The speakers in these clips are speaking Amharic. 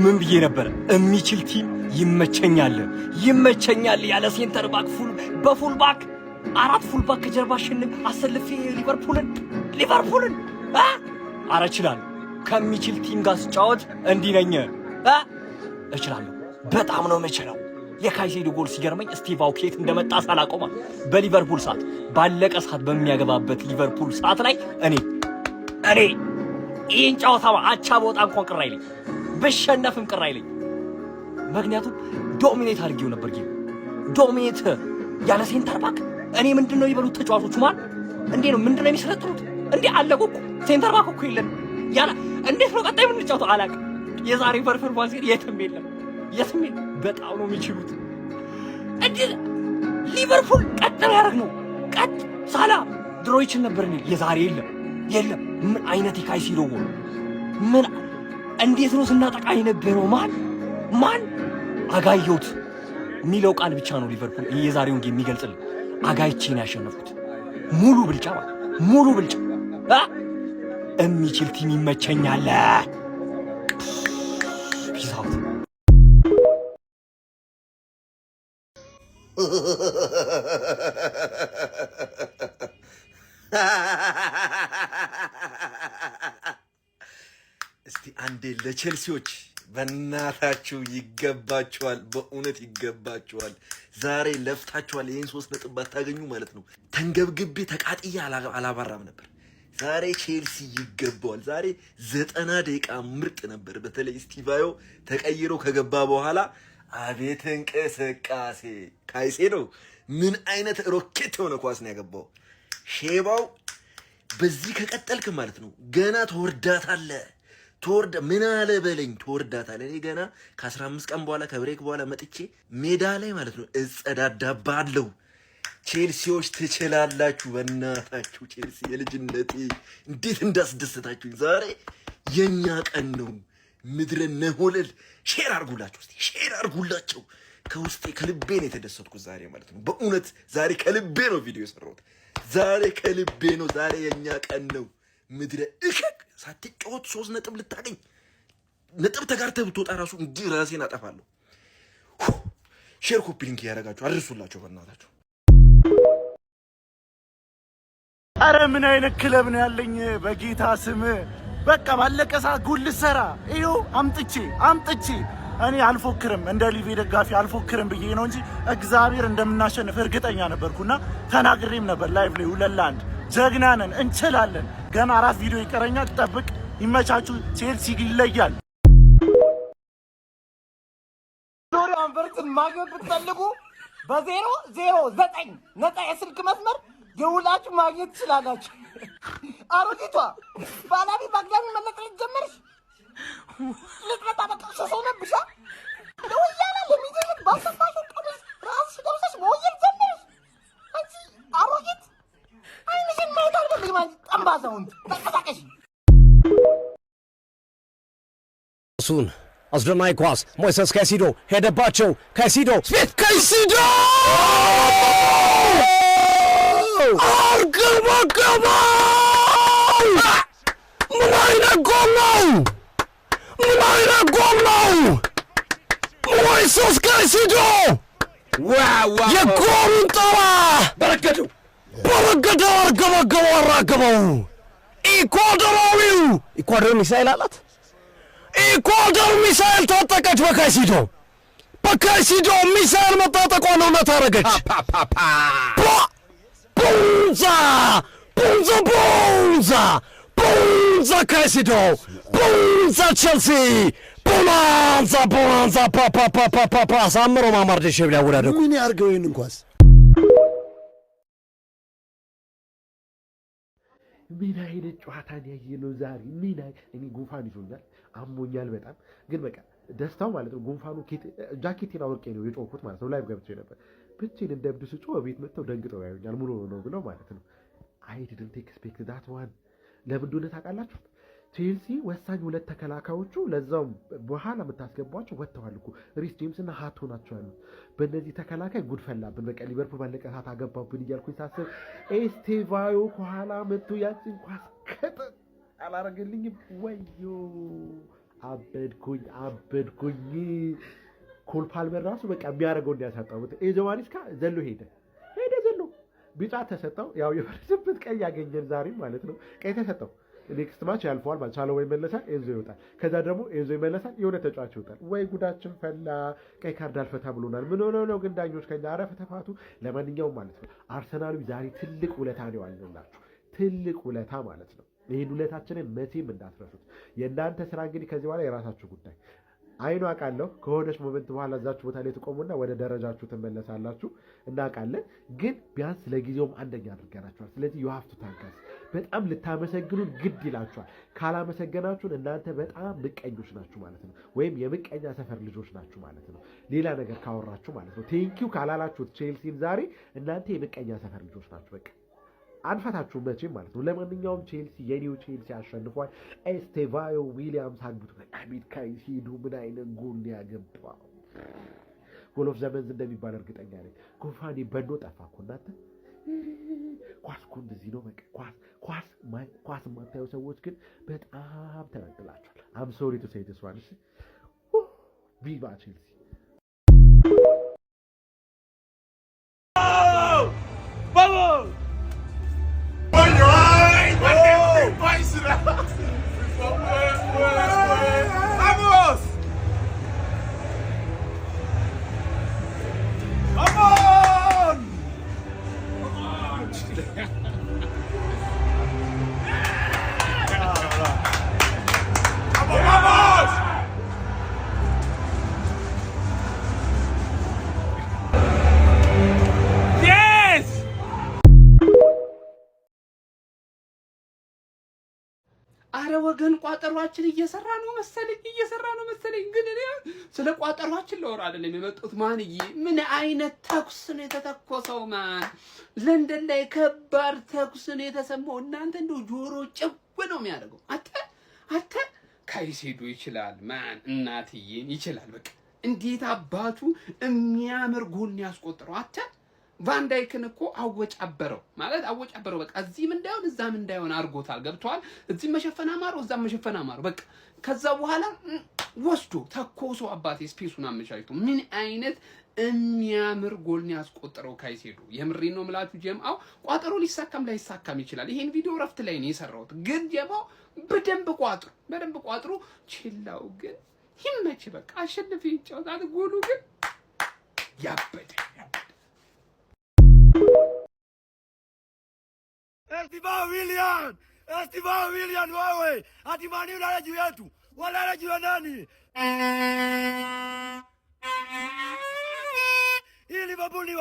ምን ብዬ ነበር? የሚችል ቲም ይመቸኛል ያለ ሴንተር ባክ በፉል ባክ 4 ፉል ባክ ከጀርባ አሸንፍ አሰልፌ ሊቨርፑልን አረ እችላለሁ። ከሚችል ቲም ጋር ስጫወት እንዲህ ነኝ እችላለሁ። በጣም ነው የምችለው። የካይሴዶ ጎል ሲገርመኝ ስቲቭ አው ከየት እንደመጣ ሳላቆማ በሊቨርፑል ሰዓት ባለቀ ሰዓት በሚያገባበት ሊቨርፑል ሰዓት ላይ እኔ ይህን ጨዋታ አቻ በወጣ እንኳን ቅር አይለኝ፣ ብሸነፍም ቅር አይለኝ። ምክንያቱም ዶሚኔት አድርጌው ነበር። ዶሚኔት ያለ ሴንተር ባክ እኔ ምንድነው ይበሉት ተጫዋቾቹ እንዴ ነው ምንድነው የሚሰለጥኑት? እንዴ አለቁ እኮ ሴንተር ባክ እኮ የለም። ያላ እንዴት ነው ቀጣይ ምን ጫወታው አላውቅም። የዛሬ ፐርፎርማንስ የትም የለም። በጣም ነው የሚችሉት። እንዴ ሊቨርፑል ቀጥል ያደርግ ነው ሳላ ድሮ ይችል ነበር። የዛሬ የለም። ምን አይነት የካይሴዶ ጎል! ምን እንዴት ነው ስናጠቃ የነበረው? ማን አጋየሁት የሚለው ቃል ብቻ ነው ሊቨርፑል የዛሬውን ጌም የሚገልጽልኝ። አጋይቼ ነው ያሸነፍኩት። ሙሉ ብልጫ የሚችል ቲም ይመቸኛል። ፒሳውት እስቲ አንዴ ለቼልሲዎች በእናታችሁ ይገባችኋል፣ በእውነት ይገባችኋል። ዛሬ ለፍታችኋል። ይሄን 3 ነጥብ ባታገኙ ማለት ነው ተንገብግቤ ተቃጥዬ አላባራም ነበር። ዛሬ ቼልሲ ይገባዋል። ዛሬ 90 ደቂቃ ምርጥ ነበር። በተለይ ስቲቫዮ ተቀይሮ ከገባ በኋላ አቤት እንቅስቃሴ! ካይሴዶ ምን አይነት ሮኬት የሆነ ኳስ ነው ያገባው! ሼባው በዚህ ከቀጠልክ ማለት ነው ገና ትወርዳታለህ። ምን አለ በለኝ ትወርዳታለህ። እኔ ገና ከ15 ቀን በኋላ ከብሬክ በኋላ መጥቼ ሜዳ ላይ ማለት ነው እጸዳዳባለሁ። ቼልሲዎች ትችላላችሁ። በእናታችሁ ቼልሲ የልጅነቴ እንዴት እንዳስደሰታችሁኝ! ዛሬ የኛ ቀን ነው። ምድረ ነሆለል ሼር አርጉላቸው። ከውስጤ ከልቤ ነው የተደሰትኩት ዛሬ ማለት ነው። በእውነት ዛሬ ከልቤ ነው ቪዲዮ የሰራሁት። ዛሬ ከልቤ ነው። ዛሬ የኛ ቀን ነው። ምድረ እከክ ሳትጫወት 3 ነጥብ ልታገኝ ነጥብ ተጋርተህ ብትወጣ ራሱ እንዲህ ራሴን አጠፋለሁ። ሼር ኮፒ ሊንክ ያደርጋችሁ አድርሱላቸው በእናታችሁ። አረ ምን አይነት ክለብ ነው ያለኝ በጌታ ስም! በቃ ባለቀ ሰዓት ጎል ልሰራ ይኸው አምጥቼ እኔ አልፎክርም፣ እንደ ሊቪ ደጋፊ አልፎክርም ብዬ ነው እንጂ እግዚአብሔር እንደምናሸንፍ እርግጠኛ ነበርኩና ተናግሬም ነበር ላይቭ ላይ 2-1 ጀግና ነን፣ እንችላለን። ገና 4 ቪዲዮ ይቀረኛል፣ ጠብቅ። ይመቻችሁ። ቼልሲ ይለያል። ዶሪያን ቨርትን ማግኘት ብትፈልጉ በ009 ነፃ የስልክ መስመር ደውላችሁ ማግኘት ትችላላችሁ። አሮጊቷ ባላቢ ባግዳሚ መለቀቅ ጀመርሽ። ልትመጣ በቃ ሰው ነብሻ ለወያላ ለሚደልት ባሰፋሽ ቀሚስ ራስሽ ደውሰሽ መወየል ጀመርሽ። አንቺ አሮጊት አይንሽን ማየት አልፈልግም። አንቺ ጠምባዛውን ተንቀሳቀሽ። ሱን አስደናቂ ኳስ ሞይሰስ ካይሴዶ ሄደባቸው። ካይሴዶ አርገበገበው! ምን አይነት ጎል ነው! ሞይሰስ ካይሴዶ የጎሉን ጠራ በረገደው፣ አራገበው። ኢኳዶር ሚሳኤል አላት። ኢኳዶር ሚሳኤል ታጠቀች በካይሴዶ ሚሳኤል መታጠቋ ነው ታረገች። ቡንዛ ካይሴዶ፣ ቡንዛ ቼልሲ፣ ቦናንዛ ፓፓፓፓፓ ሳምሮ ማማር ደሽ ብላ ወዳደቁ። ምን ያርገው ይሄን እንኳን ምን አይነት ጨዋታ ያየነው ዛሬ! እኔ ጉንፋን ይዞኛል፣ አሞኛል በጣም ግን በቃ ደስታው ማለት ነው። ጉንፋኑ ጃኬቴን አውርቄ ነው የጮኩት ማለት ነው። ላይቭ ገብቼ ነበር። ብቻዬን እንደብድ ስጮህ ቤት መጥተው ደንግጠው ያዩኛል። ሙሉ ነው ብለው ማለት ነው። አይ ዲድንት ኤክስፔክት ዳት ዋን። ለምን እንደሆነ ታውቃላችሁ? ቼልሲ ወሳኝ 2 ተከላካዮቹ ለዛው በኋላ የምታስገቧቸው ወጥተዋል እኮ ሪስ ጄምስ እና ሃቶ ናቸው ያሉት። በእነዚህ ተከላካይ ጉድ ፈላብን። በቃ ሊቨርፑል ባለቀ ሰዓት አገባብን እያልኩኝ ሳስብ ኤስቴቫዮ ከኋላ መጥቶ ያችን ኳስ ከጥ አላረገልኝም። ወዮ አበድኩኝ። ኮል ፓልመር ራሱ በቃ የሚያደርገው እንዲያሳጣው ኤንዞ ማሬስካ ዘሎ ሄደ ዘሎ ቢጫ ተሰጠው። ያው የፈረሰበት ቀይ ያገኘን ዛሬ ማለት ነው። ቀይ ተሰጠው። ኔክስት ማች ያልፈዋል ማለት ቻለው ይመለሳል፣ ኤንዞ ይወጣል። ከዛ ደግሞ ኤንዞ ይመለሳል፣ የሆነ ተጫዋች ይወጣል። ወይ ጉዳችን ፈላ። ቀይ ካርድ አልፈታ ብሎናል። ምን ሆነ ነው ግን ዳኞች ከኛ አረፈ ተፋቱ። ለማንኛውም ማለት ነው አርሰናሉ ዛሬ ትልቅ ውለታ ነው ያለላችሁ፣ ትልቅ ውለታ ማለት ነው። ይህን ውለታችንን መቼም እንዳትረሱት። የእናንተ ስራ እንግዲህ ከዚህ በኋላ የራሳችሁ ጉዳይ። አይኑ አውቃለሁ ከሆነች ሞመንት በኋላ እዛችሁ ቦታ ላይ ትቆሙና ወደ ደረጃችሁ ትመለሳላችሁ እናውቃለን። ግን ቢያንስ ለጊዜውም አንደኛ አድርገናችኋል። ስለዚህ ዩ ሃቭ ቱ ታንከስ። በጣም ልታመሰግኑን ግድ ይላችኋል። ካላመሰገናችሁን እናንተ በጣም ምቀኞች ናችሁ ማለት ነው፣ ወይም የምቀኛ ሰፈር ልጆች ናችሁ ማለት ነው። ሌላ ነገር ካወራችሁ ማለት ነው። ቴንኪው ካላላችሁት ቼልሲን ዛሬ እናንተ የምቀኛ ሰፈር ልጆች ናችሁ። በቃ አንፈታችሁ መቼም ማለት ነው። ለማንኛውም ቼልሲ የኒው ቼልሲ አሸንፏል። ኤስቴቫዮ ዊሊያምስ አግብቶ አሚድ ካይሴዶ ምን አይነት ጎል ያገባው! ጎል ኦፍ ዘመንዝ እንደሚባል እርግጠኛ ነኝ። ጉንፋኔ በኖ ጠፋ እኮ እናንተ። ኳስ እኮ እንደዚህ ነው በቃ። ኳስ የማታዩ ሰዎች ግን በጣም ተበድላችኋል። አም ሶሪ ቱ ሴይ ዲስ ዋን። ቪቫ ቼልሲ! አረ ወገን ቋጠሯችን እየሰራ ነው መሰለኝ። ግን እኔ ስለ ቋጠሯችን ላወራ አይደለም የመጣሁት። ማንዬ ምን አይነት ተኩስ ነው የተተኮሰው? ማን ለንደን ላይ ከባድ ተኩስ ነው የተሰማው። እናንተ እንደው ጆሮ ጭው ነው የሚያደርገው። አተ ካይሴዶ ይችላል ማን እናትዬን ይችላል። በቃ እንዴት አባቱ የሚያምር ጎል ያስቆጥረው። ቫንዳይክን እኮ አወጫበረው። በቃ እዚህም እንዳይሆን እዛም እንዳይሆን አድርጎታል። ገብቷል። እዚህ መሸፈን አማረው፣ እዛም መሸፈን አማረው። በቃ ከዛ በኋላ ወስዶ ተኮሶ አባቴ ስፔሱን አመቻችቶ ምን አይነት የሚያምር ጎል ነው ያስቆጠረው ካይሴዶ። የምሬን ነው የምላችሁ ጀምአው። ቋጠሮ ሊሳካም ላይሳካም ይችላል። ይሄን ቪዲዮ ረፍት ላይ ነው የሰራሁት። ግን ጀምአው በደንብ ቋጥሩ። ችላው ግን ይመች በቃ አሸንፍ ይጫወታል። ጎሉ ግን ያበደ Estivao William wewe. Ati Mani ulala juu yetu. Walala juu ya nani? Hii Liverpool ni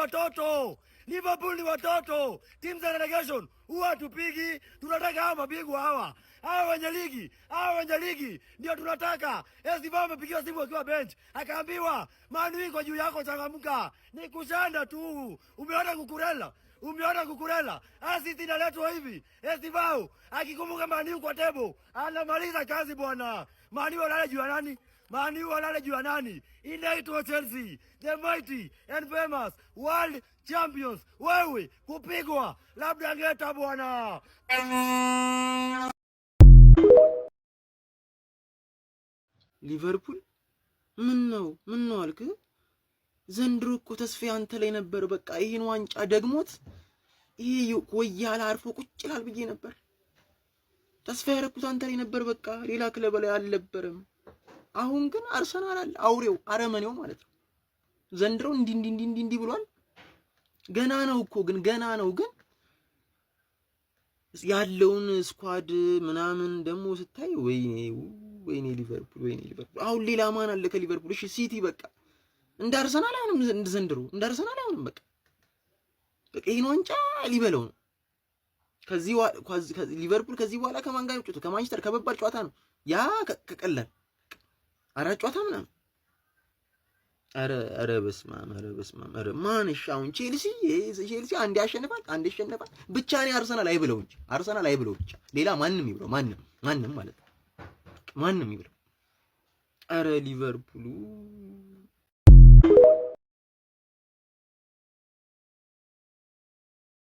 watoto. Team za relegation huwa tupigi. Tunataka hawa mabingwa hawa. Hawa wenye ligi ndio tunataka. Estivao amepigiwa simu akiwa bench. Akaambiwa, "Manu iko juu yako, changamka." Ni kushanda tu. Umeona kukurela. Assist inaletwa hivi. Estivao akikumbuka Mani kwa tebo, anamaliza kazi bwana. Mani walale juu ya nani? Inaitwa Chelsea, the mighty and famous world champions. Wewe kupigwa labda ngeta bwana. ሊቨርፑል ምን ነው አልክ? ዘንድሮ እኮ ተስፋ አንተ ላይ ነበር። በቃ ይሄን ዋንጫ ደግሞት ይሄ ወያላ አርፎ ቁጭ ይላል ብዬ ነበር። ተስፋ ያረኩት አንተ ላይ ነበር። በቃ ሌላ ክለብ ላይ አልነበረም። አሁን ግን አርሰናል አለ አውሬው አረመኔው ማለት ነው። ዘንድሮ እንዲ ብሏል። ገና ነው ግን ያለውን ስኳድ ምናምን ደግሞ ስታይ ወይኔ ሊቨርፑል አሁን ሌላ ማን አለ ከሊቨርፑል? እሺ ሲቲ በቃ እንደ አርሰናል አይሆንም። ዘንድሮ እንደ አርሰናል አይሆንም። በቃ ይሄን ዋንጫ ሊበለው ነው። ሊቨርፑል ከዚህ በኋላ ከማን ጋር ይጫወቱ? ከማንቸስተር ከባድ ጨዋታ ነው ያ። ከቀላል አራት ጨዋታ ምናምን። ኧረ በስመ አብ ማን አሁን ቼልሲ አንዴ ያሸንፋል ብቻ ነው። አርሰናል አይብለው ብቻ ሌላ ማንም ይብለው ማንም ማለት ነው። ማንም ይብለው። ኧረ ሊቨርፑሉ